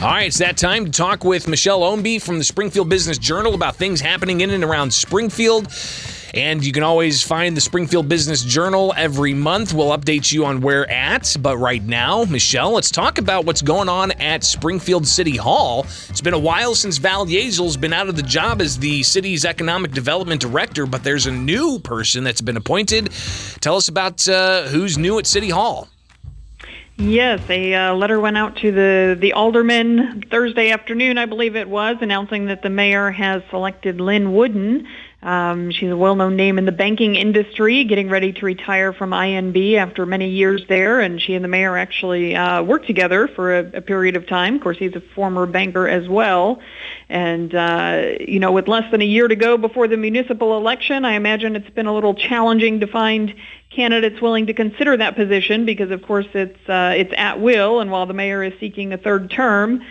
All right, it's that time to talk with Michelle Ownbey from the Springfield Business Journal about things happening in and around Springfield. And you can always find the Springfield Business Journal every month. We'll update you on where at. But right now, Michelle, let's talk about what's going on at Springfield City Hall. It's been a while since Val Yeasel's been out of the job as the city's economic development director, but there's a new person that's been appointed. Tell us about who's new at City Hall. Yes, a letter went out to the aldermen Thursday afternoon, I believe it was, announcing that the mayor has selected Lynn Wooden. She's a well-known name in the banking industry, getting ready to retire from INB after many years there, and she and the mayor actually worked together for a period of time. Of course, he's a former banker as well. And, with less than a year to go before the municipal election, I imagine it's been a little challenging to find candidates willing to consider that position because, of course, it's at will, and while the mayor is seeking a third term,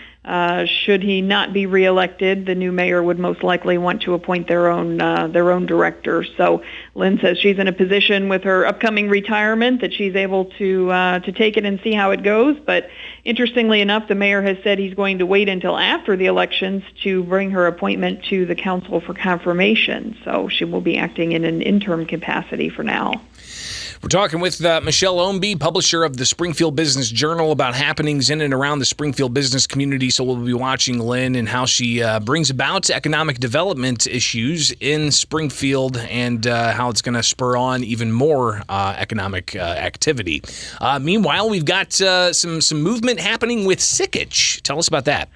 should he not be reelected, the new mayor would most likely want to appoint their own director. So Lynn says she's in a position with her upcoming retirement that she's able to take it and see how it goes. But interestingly enough, the mayor has said he's going to wait until after the elections to bring her appointment to the council for confirmation. So she will be acting in an interim capacity for now. We're talking with Michelle Ownbey, publisher of the Springfield Business Journal, about happenings in and around the Springfield business community. So we'll be watching Lynn and how she brings about economic development issues in Springfield and how it's going to spur on even more economic activity. Meanwhile, we've got some movement happening with Sikich. Tell us about that.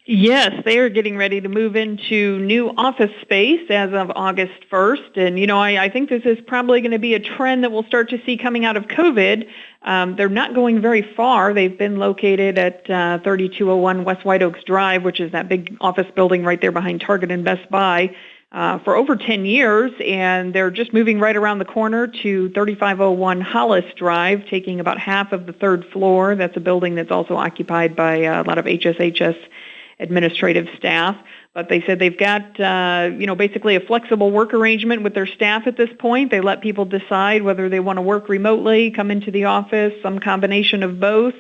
Yes, they are getting ready to move into new office space as of August 1st. And, I think this is probably going to be a trend that we'll start to see coming out of COVID. They're not going very far. They've been located at 3201 West White Oaks Drive, which is that big office building right there behind Target and Best Buy, for over 10 years. And they're just moving right around the corner to 3501 Hollis Drive, taking about half of the third floor. That's a building that's also occupied by a lot of HSHS administrative staff, but they said they've got, basically a flexible work arrangement with their staff at this point. They let people decide whether they want to work remotely, come into the office, some combination of both.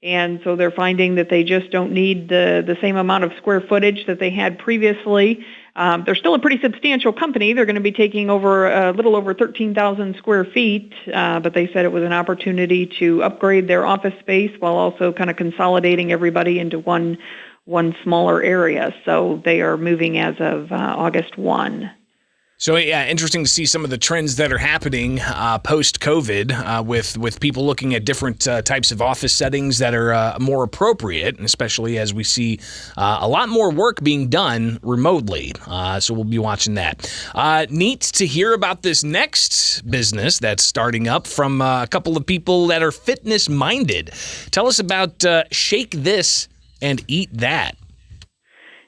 And so they're finding that they just don't need the same amount of square footage that they had previously. They're still a pretty substantial company. They're going to be taking over a little over 13,000 square feet, but they said it was an opportunity to upgrade their office space while also kind of consolidating everybody into one smaller area. So they are moving as of August 1. So, yeah, interesting to see some of the trends that are happening post-COVID with people looking at different types of office settings that are more appropriate, and especially as we see a lot more work being done remotely. So we'll be watching that. Neat to hear about this next business that's starting up from a couple of people that are fitness-minded. Tell us about Shake This and Eat That.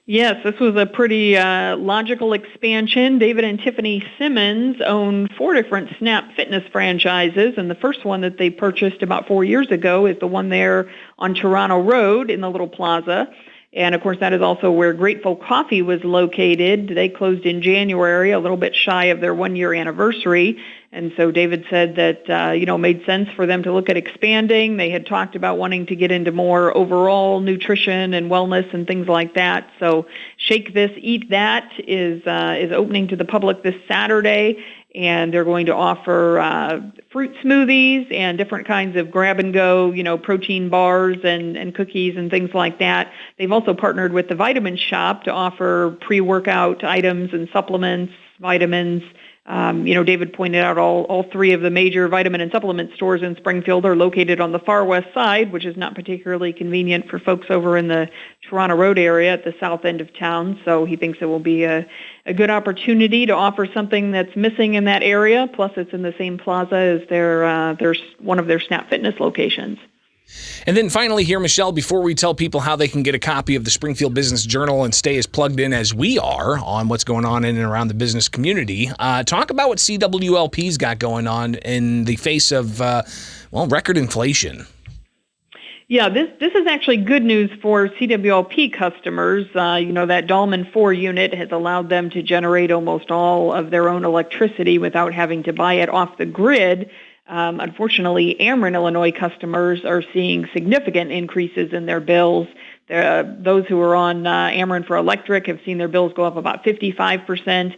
Yes, this was a pretty logical expansion. David and Tiffany Simmons own 4 different Snap Fitness franchises, and the first one that they purchased about 4 years ago is the one there on Toronto Road in the little plaza. And, of course, that is also where Grateful Coffee was located. They closed in January, a little bit shy of their 1-year anniversary. And so David said that, made sense for them to look at expanding. They had talked about wanting to get into more overall nutrition and wellness and things like that. So Shake This, Eat That is opening to the public this Saturday. And they're going to offer fruit smoothies and different kinds of grab-and-go, protein bars and cookies and things like that. They've also partnered with the Vitamin Shop to offer pre-workout items and supplements, vitamins. David pointed out all 3 of the major vitamin and supplement stores in Springfield are located on the far west side, which is not particularly convenient for folks over in the Toronto Road area at the south end of town. So he thinks it will be a good opportunity to offer something that's missing in that area. Plus, it's in the same plaza as their one of their Snap Fitness locations. And then finally here, Michelle, before we tell people how they can get a copy of the Springfield Business Journal and stay as plugged in as we are on what's going on in and around the business community, talk about what CWLP's got going on in the face of, record inflation. Yeah, this is actually good news for CWLP customers. That Dahlman 4 unit has allowed them to generate almost all of their own electricity without having to buy it off the grid. Unfortunately, Ameren, Illinois customers are seeing significant increases in their bills. Those who are on Ameren for electric have seen their bills go up about 55%.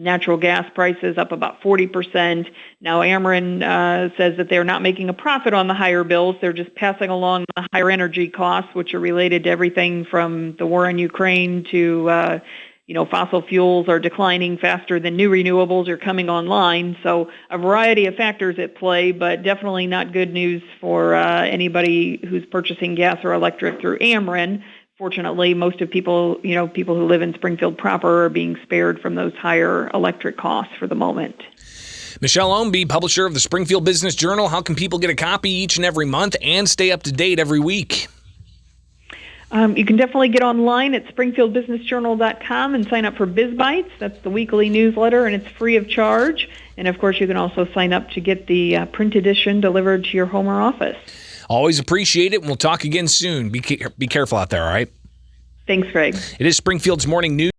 Natural gas prices up about 40%. Now, Ameren says that they're not making a profit on the higher bills. They're just passing along the higher energy costs, which are related to everything from the war in Ukraine to, fossil fuels are declining faster than new renewables are coming online. So a variety of factors at play, but definitely not good news for anybody who's purchasing gas or electric through Ameren. Fortunately, most of people who live in Springfield proper are being spared from those higher electric costs for the moment. Michelle Ownbey, publisher of the Springfield Business Journal. How can people get a copy each and every month and stay up to date every week? You can definitely get online at springfieldbusinessjournal.com and sign up for BizBytes. That's the weekly newsletter, and it's free of charge. And, of course, you can also sign up to get the print edition delivered to your home or office. Always appreciate it, and we'll talk again soon. Be careful out there, all right? Thanks, Greg. It is Springfield's Morning News.